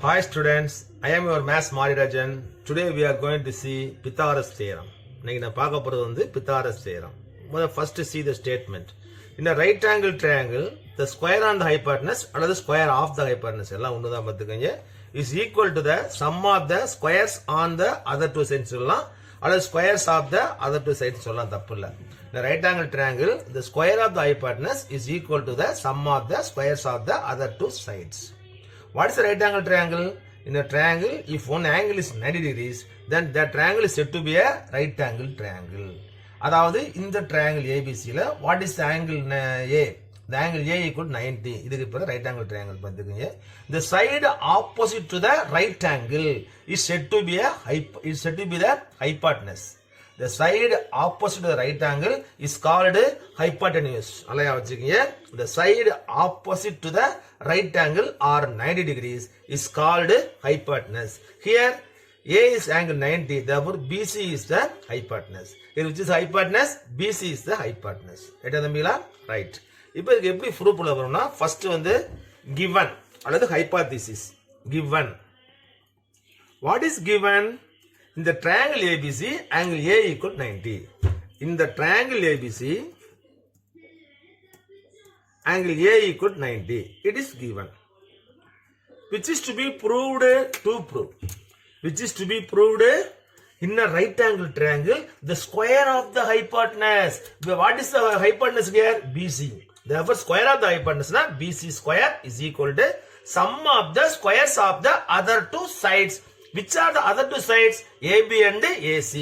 Hi students, I am your Maths Marirajan. Today we are going to see Pythagoras theorem. இன்னைக்கு நான் பார்க்க போறது வந்து Pythagoras theorem. First see the statement. In a right angle triangle, the square on the hypotenuse அல்லது square of the hypotenuse எல்லாம் ஒண்ணுதான் பார்த்துக்கங்க is equal to the sum of the squares on the other two sides சொல்லலாம் அல்லது squares of the other two sides சொல்லலாம் தப்பு இல்ல. In a right angle triangle, the square of the hypotenuse is equal to the sum of the squares of the other two sides. What is a right angle triangle? In a triangle, if one angle is 90 degrees, then that triangle is said to be a right angle triangle. அதாவது இந்த triangle ABCல what is the angle A? The angle A equal to 90. இதுக்கு பேரு right angle triangle பார்த்துக்கங்க. The side opposite to the right angle is said to be the hypotenuse. The side opposite to the right angle is called hypotenuse. அலையா வச்சுக்கங்க. The side opposite to the right angle or 90 degrees is called hypotenuse. Here A is angle 90, therefore BC is the hypotenuse. Here which is hypotenuse? BC is the hypotenuse. Right தம்பிகளா? Right. இப்போ இதுக்கு எப்படி proof பண்ண போறோம்னா first வந்து given அல்லது hypothesis. Given. What is given? In the triangle ABC, angle A equal 90. In the triangle ABC, angle A equal 90. It is given. Which is to be proved to prove. Which is to be proved in a right angle triangle, the square of the hypotenuse. What is the hypotenuse here? BC. Therefore, square of the hypotenuse, BC square is equal to sum of the squares of the other two sides. Which are the other two sides? AB and AC.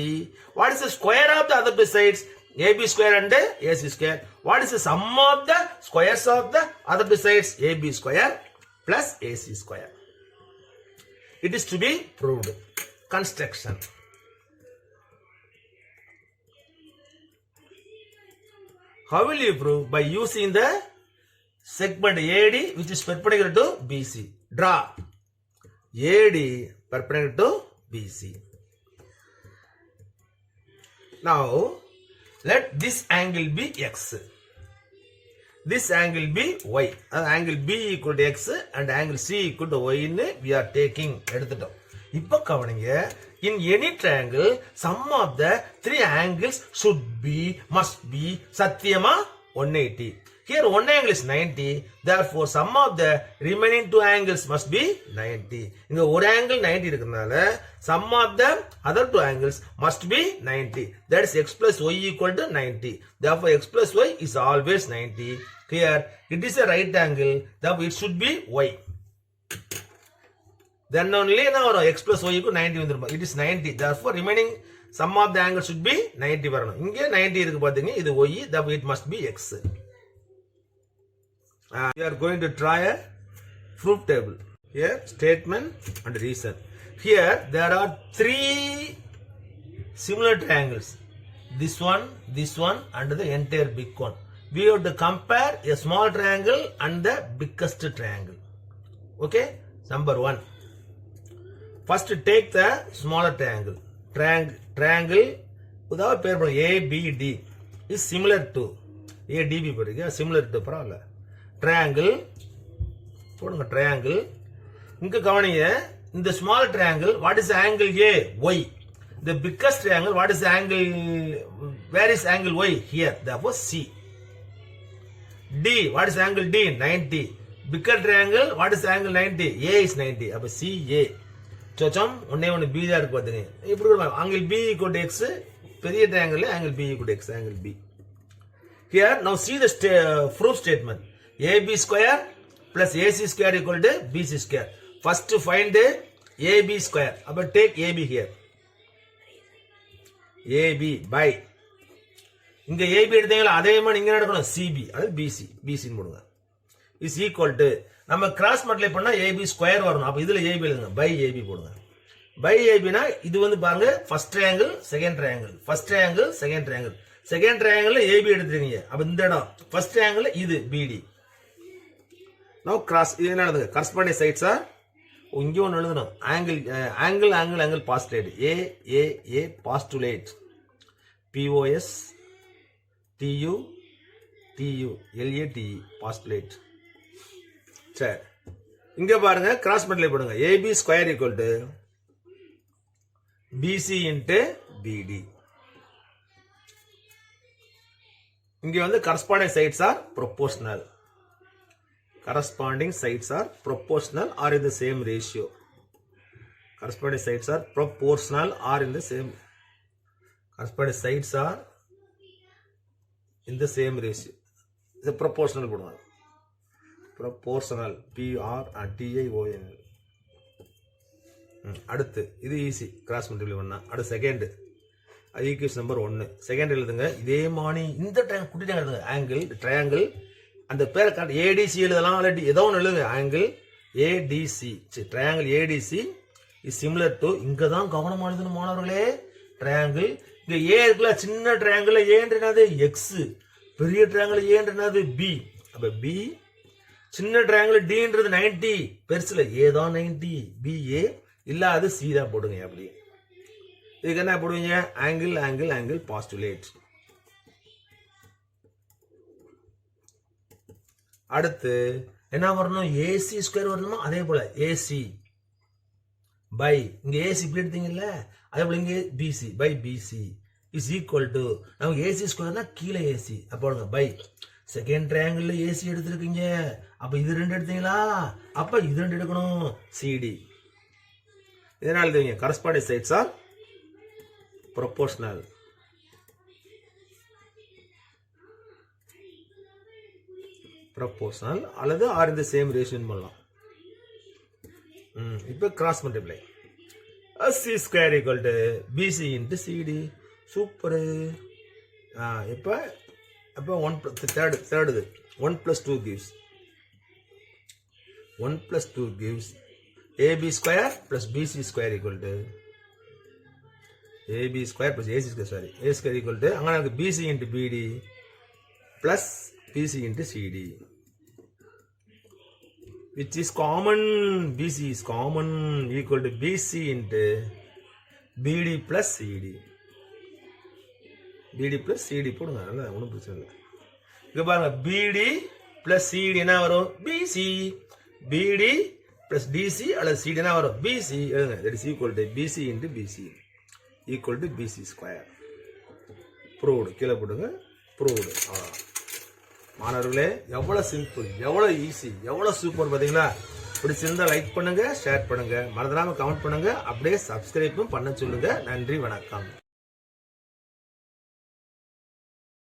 What is the square of the other two sides? AB square and AC square. What is the sum of the squares of the other two sides? AB square plus AC square. It is to be proved. Construction. How will you prove? By using the segment AD which is perpendicular to BC. Draw AD perpendicular to BC. Now, let this angle be X. This angle be Y. Angle B equal to X and angle C equal to Y we are taking. எடுத்துட்டோம். இப்போ கவனிங்க. In any triangle, sum of the three angles must be சத்தியமா 180. Here one angle is 90, therefore sum of the remaining two angles must be 90. இங்க ஒரு angle 90 இருக்குனால sum of the other two angles must be 90. That is x plus y equal to 90. Therefore x plus y is always 90. Here it is a right angle, therefore it should be y. Then only now x plus y equal 90 வந்துரும். It is 90. Therefore remaining sum of the angles should be 90 வரணும். இங்க 90 இருக்கு பாத்தீங்க. இது y, therefore it must be x. We are going to try a proof table. Here statement and reason. Here there are three similar triangles. This one and the entire big one. We have to compare a small triangle and the biggest triangle. Okay? Number 1. First take the smaller triangle. Triangle without pair ABD is similar to ADB படிக்க similar to பரவாயில்ல. Triangle போடுங்க triangle. இங்க கவனிங்க இந்த small triangle what is the angle A? Y. The biggest triangle what is the angle? Where is angle Y? Here. Therefore C. D what is the angle D? 90. Bigger triangle what is the angle 90? A is 90. அப்ப CA. சோச்சம் ஒண்ணே ஒண்ணு B தான் இருக்கு பாத்துங்க. இப்படி angle B equal to X பெரிய triangle angle B equal to X angle B. Here now see the proof statement. AB square plus AC square equal to BC square. First find AB square. But take AB here. AB by. இங்க AB எடுத்தீங்களா அதே மாதிரி இங்க நடக்கணும் CB. அது BC. BC ன்னு போடுங்க. is equal to நம்ம கிராஸ் மல்டிப்ளை பண்ணா AB ஸ்கொயர் வரணும். அப்ப இதுல AB எழுதுங்க. by AB போடுங்க. by AB னா இது வந்து பாருங்க first triangle second triangle. First triangle second triangle. Second triangle AB எடுத்துறீங்க. அப்ப இந்த இடம் ஃபர்ஸ்ட் ட்ரையாங்கிள் இது BD. Now cross இது என்ன எழுதுங்க? corresponding sides are இங்க ஒன்னு எழுதணும். angle postulate. A postulate. POS TU LATE postulate. சரி இங்க பாருங்க கிராஸ் மல்டிப்ளை பண்ணுங்க. AB square equal to BC into BD. இங்க வந்து corresponding sides are proportional. Corresponding sides are proportional or in the same ratio. Corresponding sides are proportional or in the same. Corresponding sides are in the same ratio. It's a proportional போடுவாங்க. Proportional. PRTION. அடுத்து இது easy cross multiply பண்ணா. அடுத்து second equation number 1. Second எழுதுங்க. இதே மாதிரி இந்த triangle குட்டி எழுதுங்க. ஆங்கிள் ட்ரையாங்கிள் அந்த பேரை காட்டு. ஏடிசி எழுதலாம், இல்லாட்டி ஏதோ ஒன்று எழுதுங்க. Angle ADC, triangle ADC is similar to. இங்க தான் கவனமா எழுதணும் மாணவர்களே. ட்ரையாங்கிள் இங்க ஏ இருக்குல்ல, சின்ன ட்ரையாங்கிள் ஏன்றது எக்ஸ், பெரிய ட்ரையாங்கிள் ஏன்றது பி. அப்ப பி, சின்ன ட்ரையாங்கிள் டின்றது 90, பெருசுல ஏ தான் 90, பி ஏ இல்ல அது சி தான் போடுங்க. அப்படி இதுக்கு என்ன போடுவீங்க? Angle angle angle postulate. அடுத்து என்ன வரணும்? ஏசி ஸ்கொயர் வரணுமா? அதே போல ஏசி பை இங்க ஏசி இப்படி எடுத்தீங்கல்ல, அதே போல இங்க PC by PC is equal to நமக்கு ஏசி ஸ்கொயர்னா கீழே ஏசி. அப்போ பை செகண்ட் ட்ரையாங்கிள் ஏசி எடுத்திருக்கீங்க. அப்ப இது 2 எடுத்தீங்களா? அப்ப இது 2 எடுக்கணும். சிடி. இதனால எழுதுவீங்க corresponding sides are proportional. Proportional அல்லது ஆர் இந்த சேம் ரேஷியோன்னு பண்ணலாம். இப்போ cross multiply. C square equal to BC into CD. Super. இப்போ அப்போ 1 third 1 + 2 gives 1 + 2 gives AB square plus BC square equal to AB square plus AC square, sorry, A square equal to அங்க நமக்கு BC into BD plus BC into CD, which is common. BC is common equal to BC into BD plus CD. BD plus CD போடுங்க, அதெல்லாம் ஒன்றும் பிரச்சனை இல்லை. இங்க பாருங்க, BD plus CD என்ன வரும்? BC. BD plus DC அல்லது CD என்ன வரும்? BC. எழுதுங்க. That is equal to BC into BC equal to BC square. Proved. கீழே போடுங்க. Proved. மாணவர்களே, எவ்வளவு சிம்பிள், எவ்வளவு ஈஸி, எவ்வளவு சூப்பர் பாத்தீங்களா? பிடிச்சிருந்தா லைக் பண்ணுங்க, ஷேர் பண்ணுங்க, மறந்துடாம கமெண்ட் பண்ணுங்க, அப்படியே சப்ஸ்கிரைபும் பண்ண சொல்லுங்க. நன்றி, வணக்கம்.